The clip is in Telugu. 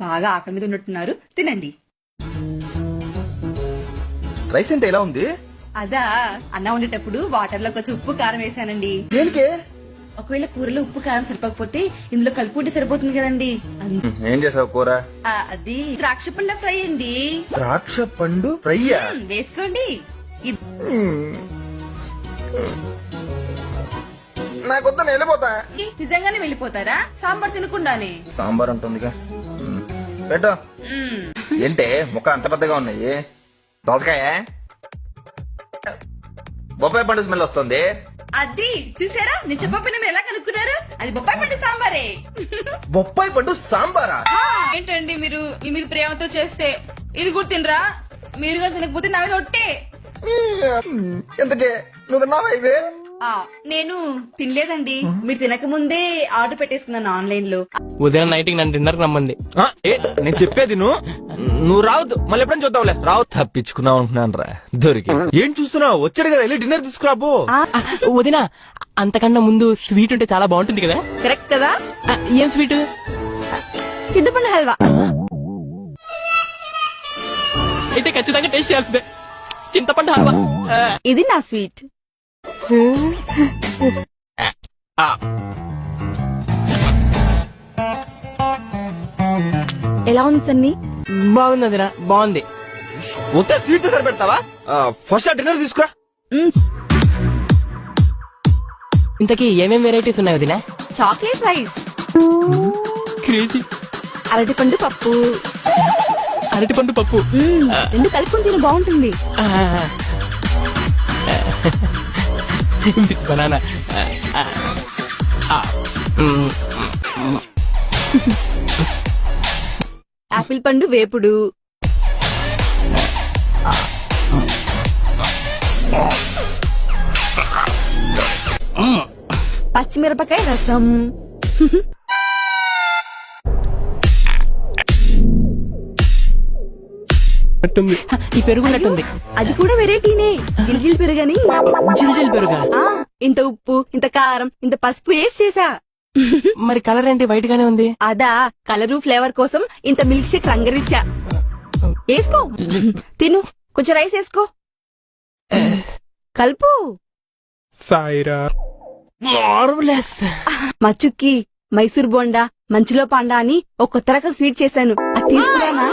బాగా ఆకలి మీద ఉన్నట్టున్నారు, తినండి. రైస్ అంటే ఎలా ఉంది? అదా, అన్నం వండేటప్పుడు వాటర్ లో కొంచెం ఉప్పు కారం వేసానండి. దేనికే? ఒకవేళ కూరలో ఉప్పు కారం సరిపోకపోతే ఇందులో కలుపుకుంటే సరిపోతుంది కదండి. ఏం చేసావు కూర? అది ద్రాక్ష పండ్ల ఫ్రై అండి. ద్రాక్ష పండు ఫ్రైయా? వేసుకోండి. నాకొద్దు, నేను వెళ్ళిపోతా. నిజంగానే వెళ్ళిపోతారా? సాంబార్ తినకుండానే? సాంబార్ ఉంటుందిగా, పెట్టు. ఏంటే ముక్క అంత పెద్దగా ఉన్నాయి? దోసకాయ? బొప్పాయి పండు స్మెల్ వస్తుంది. అది చూసారా, నేను చెప్పకపోయినా మీరు ఎలా కనుక్కున్నారు? అది బొప్పాయి పండు సాంబారే. బొప్పాయి పండు సాంబారా? ఏంటండి మీరు మీ మీద ప్రేమతో చేస్తే ఇది కూడా తినరా? మీరుగా తినకపోతే నా మీద ఒట్టే. ఎందుకే నువ్వు తిన్నావా ఇవే? నేను తినలేదండి. మీరు తినక ముందే ఆర్డర్ పెట్టేసుకున్నాను ఆన్లైన్ లో. ఉదయం నైట్ నన్ను డిన్నర్ రమ్మంది. నేను చెప్పేది నువ్వు రావద్దు, మళ్ళీ ఎప్పుడైనా చూద్దాంలే. రావు, తప్పించుకున్నావు అనుకున్నాను రా, దొరికి. ఏం చూస్తున్నావు? వచ్చాడు కదా, వెళ్ళి డిన్నర్ తీసుకురాబో. వదిన, అంతకన్నా ముందు స్వీట్ ఉంటే చాలా బాగుంటుంది కదా. కరెక్ట్ కదా. ఏం స్వీట్? చింతపండు హల్వా. అయితే ఖచ్చితంగా టేస్ట్ చేయాల్సిందే. చింతపండు హల్వా. ఇది నా స్వీట్. ఎలా ఉంది సన్నీ? బాగుంది వదిన, బాగుంది. మొత్తం స్వీట్ సరిపెడతావా? ఫస్ట్ డిన్నర్ తీసుకురా. ఇంతకీ ఏమేం వెరైటీస్ ఉన్నాయి వదిన? Chocolate rice, crazy. అరటిపండు పప్పు. అరటిపండు పప్పు రెండు కలుపుకొని తిని బాగుంటుంది. బనానా. ఆపిల్ పండు వేపుడు. పచ్చిమిరపకాయ రసం. ఈ పెరుగున్నట్టుంది. అది కూడా వెరైటీనే, జిల్జిల్ పెరుగని. జిల్జిల్ పెరుగా? ఇంత ఉప్పు, ఇంత కారం, ఇంత పసుపు వేసి చేసా. మరి కలర్ ఏంటి వైట్ గానే ఉంది? అదా, కలరు ఫ్లేవర్ కోసం ఇంత మిల్క్ షేక్ రంగరిచ్చా. వేసుకో, తిను. కొంచెం రైస్ వేసుకో, కలుపు. సాయిరా మార్వెలస్. మచ్చుక్కి మైసూర్ బోండా, మంచులో పాండా అని ఒక కొత్త రకం స్వీట్ చేశాను. అది తీసుకురానా?